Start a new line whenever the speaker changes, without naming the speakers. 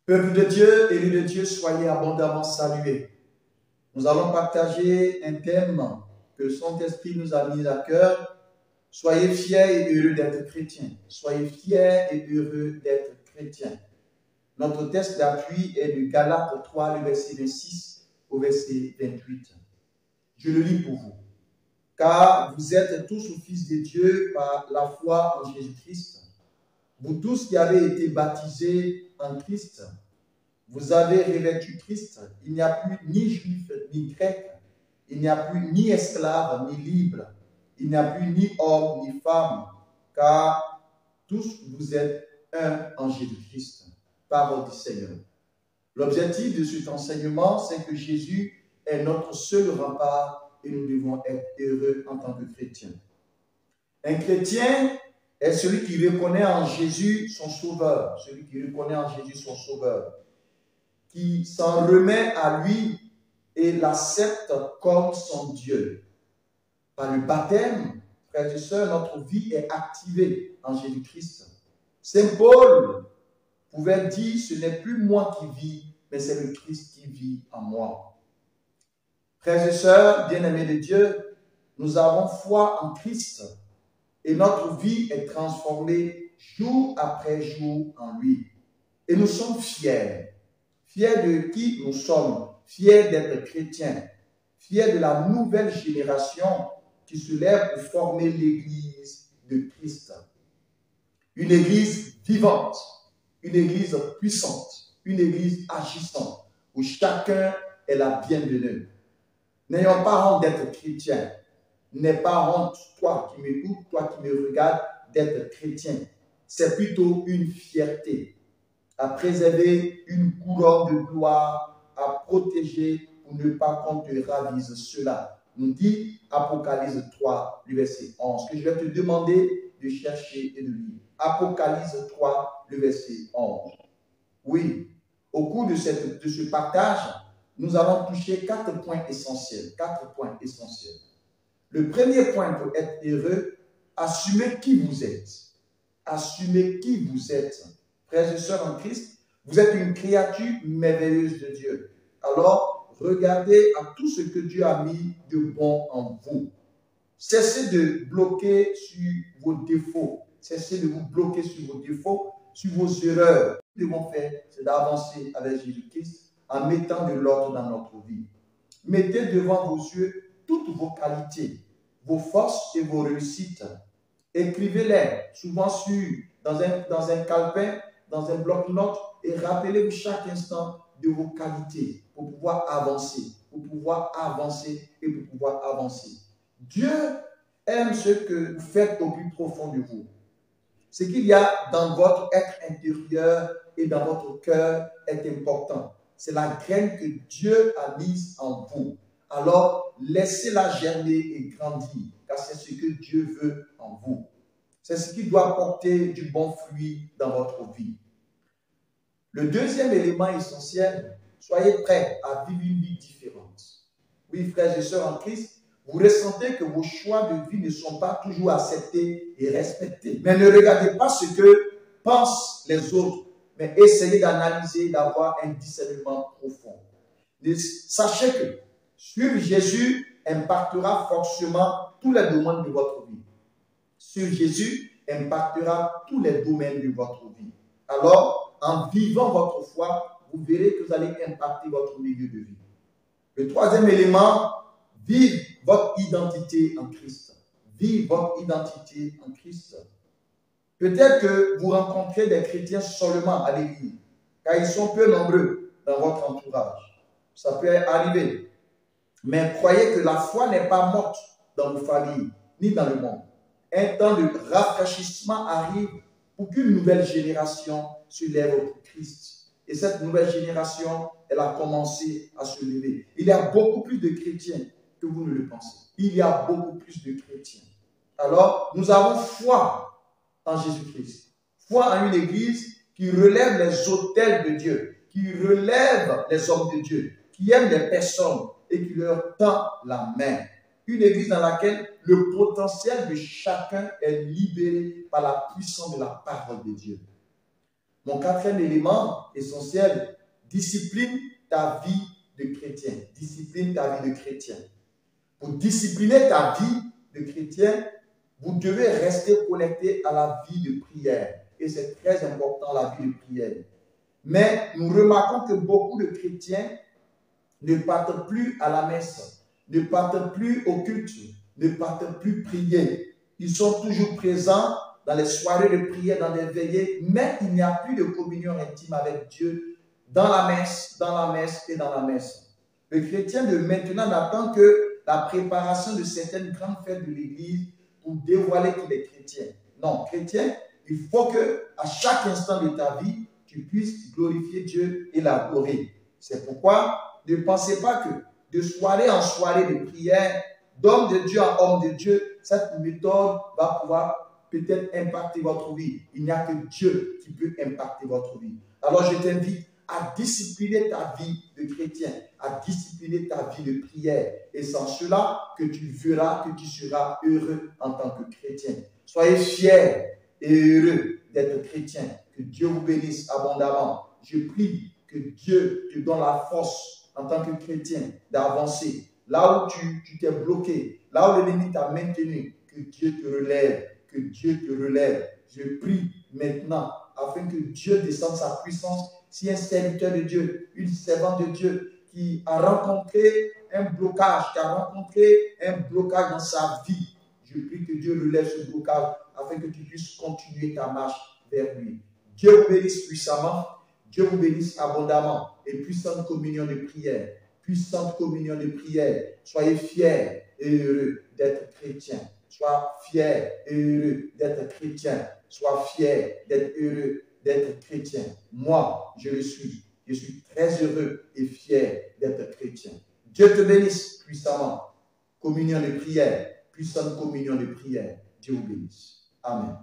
Peuple de Dieu, élu de Dieu, soyez abondamment salués. Nous allons partager un thème que le Saint-Esprit nous a mis à cœur. Soyez fiers et heureux d'être chrétiens. Soyez fiers et heureux d'être chrétiens. Notre texte d'appui est de Galates 3, le verset 26 au verset 28. Je le lis pour vous. Car vous êtes tous fils de Dieu par la foi en Jésus-Christ. Vous tous qui avez été baptisés en Christ, vous avez revêtu Christ. Il n'y a plus ni juif ni grec. Il n'y a plus ni esclave ni libre. Il n'y a plus ni homme ni femme. Car tous vous êtes un en Jésus-Christ. Parole du Seigneur. L'objectif de cet enseignement, c'est que Jésus est notre seul rempart et nous devons être heureux en tant que chrétiens. Un chrétien est celui qui reconnaît en Jésus son sauveur, celui qui reconnaît en Jésus son sauveur, qui s'en remet à lui et l'accepte comme son Dieu. Par le baptême, frères et sœurs, notre vie est activée en Jésus-Christ. Saint Paul pouvait dire, ce n'est plus moi qui vis, mais c'est le Christ qui vit en moi. Frères et sœurs, bien-aimés de Dieu, nous avons foi en Christ et notre vie est transformée jour après jour en lui. Et nous sommes fiers. Fiers de qui nous sommes, fiers d'être chrétiens, fiers de la nouvelle génération qui se lève pour former l'Église de Christ. Une Église vivante, une Église puissante, une Église agissante, où chacun est la bienvenue. N'ayons pas honte d'être chrétien. N'aie pas honte, toi qui m'écoutes, toi qui me regardes, d'être chrétien. C'est plutôt une fierté à préserver une couronne de gloire, à protéger pour ne pas qu'on te ravise cela. Nous dit Apocalypse 3, le verset 11, que je vais te demander de chercher et de lire. Apocalypse 3, le verset 11. Oui, au cours de ce partage, nous allons toucher 4 points essentiels. 4 points essentiels. Le premier point pour être heureux, assumez qui vous êtes. Assumez qui vous êtes. Frères et sœurs en Christ, vous êtes une créature merveilleuse de Dieu. Alors, regardez à tout ce que Dieu a mis de bon en vous. Cessez de bloquer sur vos défauts. Cessez de vous bloquer sur vos défauts, sur vos erreurs. Ce que nous devons faire, c'est d'avancer avec Jésus-Christ en mettant de l'ordre dans notre vie. Mettez devant vos yeux toutes vos qualités, vos forces et vos réussites. Écrivez-les souvent dans un calepin, dans un bloc-notes et rappelez-vous chaque instant de vos qualités pour pouvoir avancer, et pour pouvoir avancer. Dieu aime ce que vous faites au plus profond de vous. Ce qu'il y a dans votre être intérieur et dans votre cœur est important. C'est la graine que Dieu a mise en vous. Alors, laissez-la germer et grandir, car c'est ce que Dieu veut en vous. C'est ce qui doit porter du bon fruit dans votre vie. Le deuxième élément essentiel, soyez prêts à vivre une vie différente. Oui, frères et sœurs en Christ, vous ressentez que vos choix de vie ne sont pas toujours acceptés et respectés. Mais ne regardez pas ce que pensent les autres, mais essayez d'analyser, d'avoir un discernement profond. Sachez que suivre Jésus impactera forcément tous les domaines de votre vie. Suivre Jésus impactera tous les domaines de votre vie. Alors, en vivant votre foi, vous verrez que vous allez impacter votre milieu de vie. Le troisième élément, vive votre identité en Christ. Vive votre identité en Christ. Peut-être que vous rencontrez des chrétiens seulement à l'église, car ils sont peu nombreux dans votre entourage. Ça peut arriver. Mais croyez que la foi n'est pas morte dans vos familles, ni dans le monde. Un temps de rafraîchissement arrive pour qu'une nouvelle génération se lève pour Christ. Et cette nouvelle génération, elle a commencé à se lever. Il y a beaucoup plus de chrétiens que vous ne le pensez. Il y a beaucoup plus de chrétiens. Alors, nous avons foi en Jésus-Christ. Foi en une église qui relève les autels de Dieu, qui relève les hommes de Dieu, qui aime les personnes et qui leur tend la main. Une église dans laquelle le potentiel de chacun est libéré par la puissance de la parole de Dieu. Mon quatrième élément essentiel, discipline ta vie de chrétien. Discipline ta vie de chrétien. Pour discipliner ta vie de chrétien, vous devez rester connecté à la vie de prière. Et c'est très important, la vie de prière. Mais nous remarquons que beaucoup de chrétiens ne partent plus à la messe, ne partent plus au culte, ne partent plus prier. Ils sont toujours présents dans les soirées de prière, dans les veillées, mais il n'y a plus de communion intime avec Dieu dans la messe et dans la messe. Le chrétien de maintenant n'attend que la préparation de certaines grandes fêtes de l'Église pour dévoiler qu'il est chrétien. Non, chrétien, il faut que à chaque instant de ta vie, tu puisses glorifier Dieu et l'adorer. C'est pourquoi ne pensez pas que de soirée en soirée de prière, d'homme de Dieu en homme de Dieu, cette méthode va pouvoir peut-être impacter votre vie. Il n'y a que Dieu qui peut impacter votre vie. Alors je t'invite à discipliner ta vie de chrétien, à discipliner ta vie de prière. Et sans cela, que tu verras que tu seras heureux en tant que chrétien. Soyez fiers et heureux d'être chrétien. Que Dieu vous bénisse abondamment. Je prie que Dieu te donne la force en tant que chrétien d'avancer. Là où tu t'es bloqué, là où l'ennemi t'a maintenu, que Dieu te relève, que Dieu te relève. Je prie maintenant afin que Dieu descende sa puissance. Si un serviteur de Dieu, une servante de Dieu qui a rencontré un blocage, dans sa vie, je prie que Dieu relève ce blocage afin que tu puisses continuer ta marche vers lui. Dieu vous bénisse puissamment, Dieu vous bénisse abondamment et puissante communion de prière. Puissante communion de prière. Soyez fiers et heureux d'être chrétien. Sois fier et heureux d'être chrétien. Sois fier d'être heureux d'être chrétien. Moi, je le suis. Je suis très heureux et fier d'être chrétien. Dieu te bénisse puissamment. Communion de prière. Puissante communion de prière. Dieu vous bénisse. Amen.